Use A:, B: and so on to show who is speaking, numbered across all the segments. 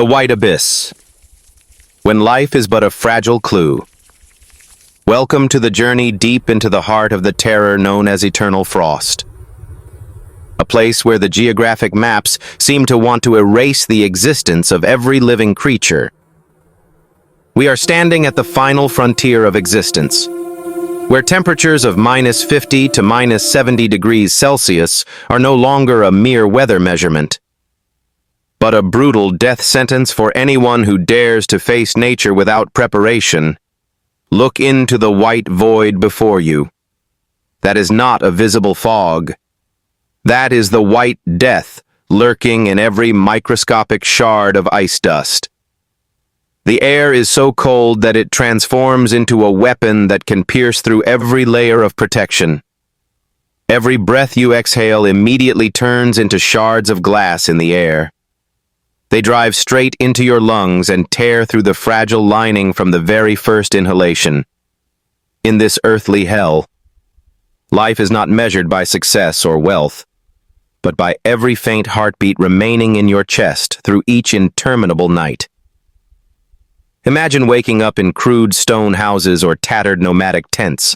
A: The White Abyss. When life is but a fragile clue. Welcome to the journey deep into the heart of the terror known as eternal frost. A place where the geographic maps seem to want to erase the existence of every living creature. We are standing at the final frontier of existence, where temperatures of -50 to -70 degrees Celsius are no longer a mere weather measurement, but a brutal death sentence for anyone who dares to face nature without preparation. Look into the white void before you. That is not a visible fog. That is the white death lurking in every microscopic shard of ice dust. The air is so cold that it transforms into a weapon that can pierce through every layer of protection. Every breath you exhale immediately turns into shards of glass in the air. They drive straight into your lungs and tear through the fragile lining from the very first inhalation. In this earthly hell, life is not measured by success or wealth, but by every faint heartbeat remaining in your chest through each interminable night. Imagine waking up in crude stone houses or tattered nomadic tents,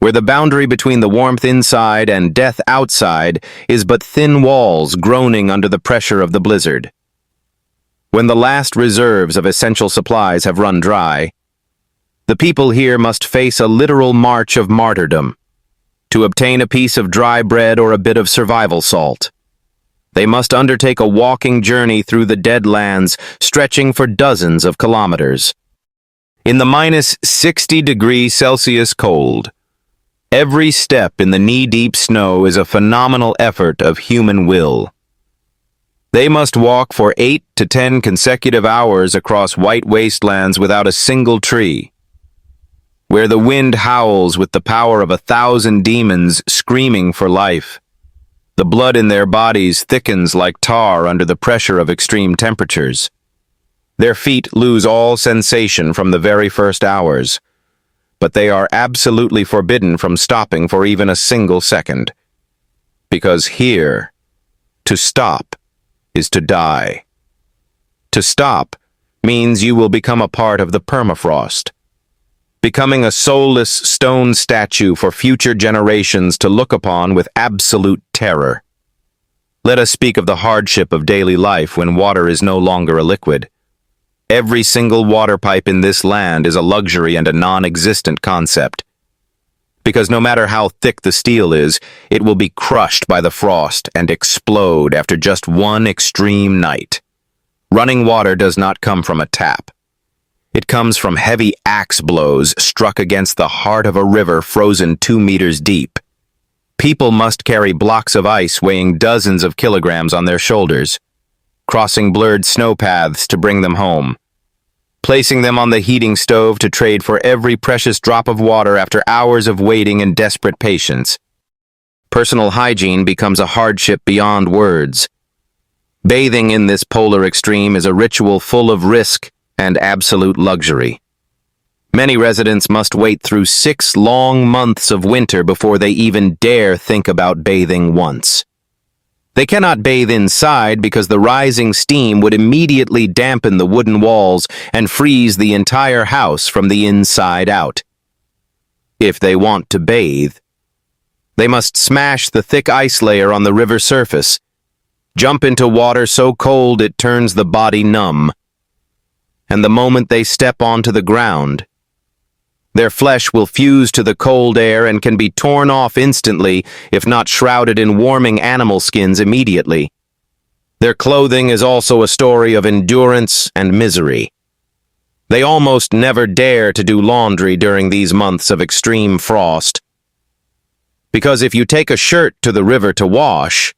A: where the boundary between the warmth inside and death outside is but thin walls groaning under the pressure of the blizzard. When the last reserves of essential supplies have run dry, the people here must face a literal march of martyrdom to obtain a piece of dry bread or a bit of survival salt. They must undertake a walking journey through the dead lands, stretching for dozens of kilometers. In the -60 degrees Celsius cold, every step in the knee-deep snow is a phenomenal effort of human will. They must walk for 8 to 10 consecutive hours across white wastelands without a single tree, where the wind howls with the power of 1,000 demons screaming for life. The blood in their bodies thickens like tar under the pressure of extreme temperatures. Their feet lose all sensation from the very first hours, but they are absolutely forbidden from stopping for even a single second. Because here, to stop is to die. To stop means you will become a part of the permafrost, becoming a soulless stone statue for future generations to look upon with absolute terror. Let us speak of the hardship of daily life when water is no longer a liquid. Every single water pipe in this land is a luxury and a non-existent concept. Because no matter how thick the steel is, it will be crushed by the frost and explode after just one extreme night. Running water does not come from a tap. It comes from heavy axe blows struck against the heart of a river frozen 2 meters deep. People must carry blocks of ice weighing dozens of kilograms on their shoulders, crossing blurred snow paths to bring them home, placing them on the heating stove to trade for every precious drop of water after hours of waiting and desperate patience. Personal hygiene becomes a hardship beyond words. Bathing in this polar extreme is a ritual full of risk and absolute luxury. Many residents must wait through 6 long months of winter before they even dare think about bathing once. They cannot bathe inside because the rising steam would immediately dampen the wooden walls and freeze the entire house from the inside out. If they want to bathe, they must smash the thick ice layer on the river surface, jump into water so cold it turns the body numb, and the moment they step onto the ground, their flesh will fuse to the cold air and can be torn off instantly, if not shrouded in warming animal skins immediately. Their clothing is also a story of endurance and misery. They almost never dare to do laundry during these months of extreme frost, because if you take a shirt to the river to wash,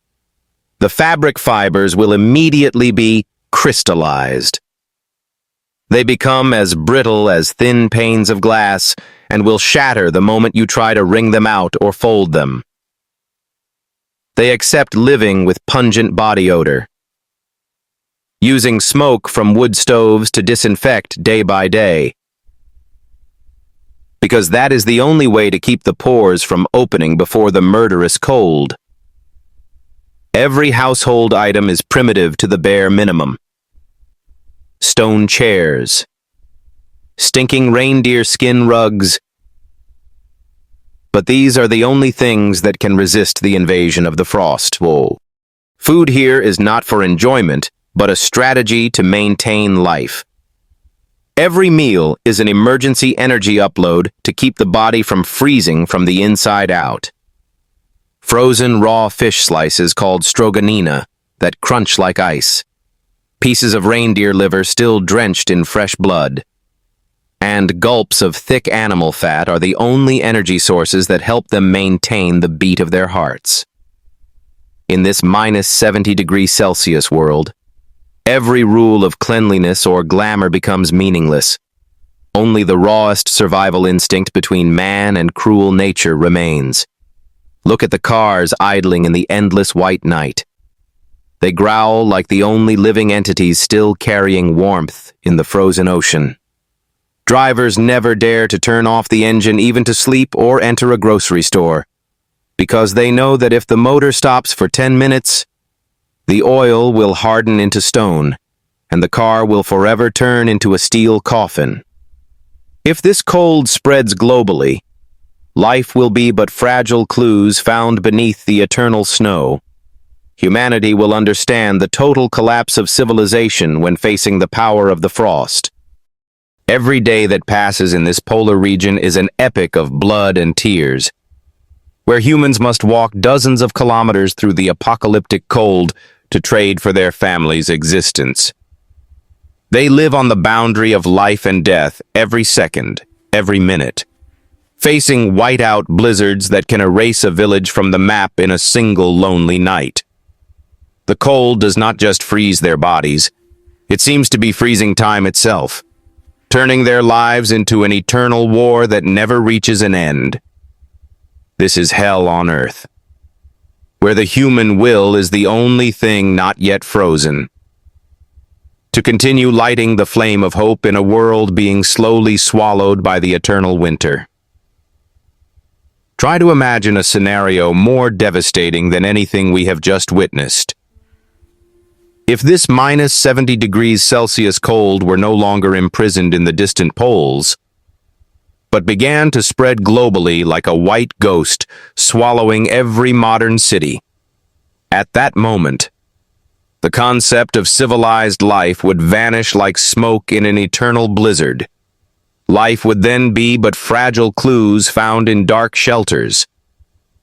A: the fabric fibers will immediately be crystallized. They become as brittle as thin panes of glass and will shatter the moment you try to wring them out or fold them. They accept living with pungent body odor, using smoke from wood stoves to disinfect day by day, because that is the only way to keep the pores from opening before the murderous cold. Every household item is primitive to the bare minimum. stone chairs, stinking reindeer skin rugs. But these are the only things that can resist the invasion of the frost. Whoa. Food here is not for enjoyment, but a strategy to maintain life. Every meal is an emergency energy upload to keep the body from freezing from the inside out. Frozen raw fish slices called stroganina that crunch like ice. Pieces of reindeer liver still drenched in fresh blood. And gulps of thick animal fat are the only energy sources that help them maintain the beat of their hearts. In this minus 70 degrees Celsius world, every rule of cleanliness or glamour becomes meaningless. Only the rawest survival instinct between man and cruel nature remains. Look at the cars idling in the endless white night. They growl like the only living entities still carrying warmth in the frozen ocean. Drivers never dare to turn off the engine even to sleep or enter a grocery store, because they know that if the motor stops for 10 minutes, the oil will harden into stone, and the car will forever turn into a steel coffin. If this cold spreads globally, life will be but fragile clues found beneath the eternal snow. Humanity will understand the total collapse of civilization when facing the power of the frost. Every day that passes in this polar region is an epic of blood and tears, where humans must walk dozens of kilometers through the apocalyptic cold to trade for their family's existence. They live on the boundary of life and death every second, every minute, facing whiteout blizzards that can erase a village from the map in a single lonely night. The cold does not just freeze their bodies, it seems to be freezing time itself, turning their lives into an eternal war that never reaches an end. This is hell on Earth, where the human will is the only thing not yet frozen. To continue lighting the flame of hope in a world being slowly swallowed by the eternal winter. Try to imagine a scenario more devastating than anything we have just witnessed. If this minus 70 degrees Celsius cold were no longer imprisoned in the distant poles, but began to spread globally like a white ghost, swallowing every modern city. At that moment, the concept of civilized life would vanish like smoke in an eternal blizzard. Life would then be but fragile clues found in dark shelters,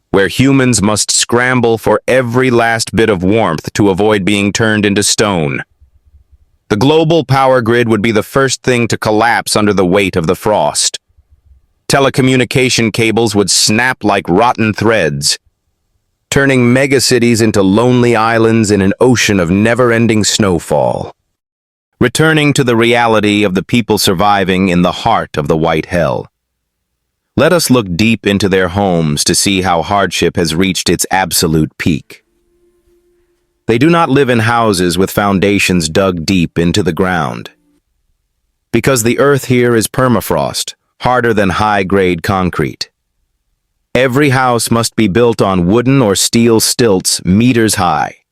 A: where humans must scramble for every last bit of warmth to avoid being turned into stone. The global power grid would be the first thing to collapse under the weight of the frost. Telecommunication cables would snap like rotten threads, turning megacities into lonely islands in an ocean of never-ending snowfall. Returning to the reality of the people surviving in the heart of the white hell. Let us look deep into their homes to see how hardship has reached its absolute peak. They do not live in houses with foundations dug deep into the ground, because the earth here is permafrost, harder than high-grade concrete. Every house must be built on wooden or steel stilts meters high,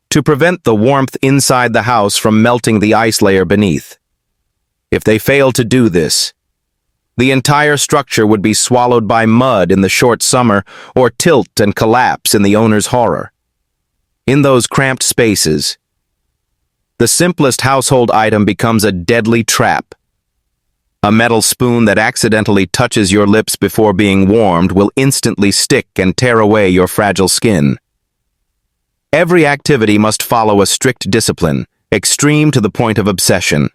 A: to prevent the warmth inside the house from melting the ice layer beneath. If they fail to do this, the entire structure would be swallowed by mud in the short summer or tilt and collapse in the owner's horror. In those cramped spaces, the simplest household item becomes a deadly trap. A metal spoon that accidentally touches your lips before being warmed will instantly stick and tear away your fragile skin. Every activity must follow a strict discipline, extreme to the point of obsession.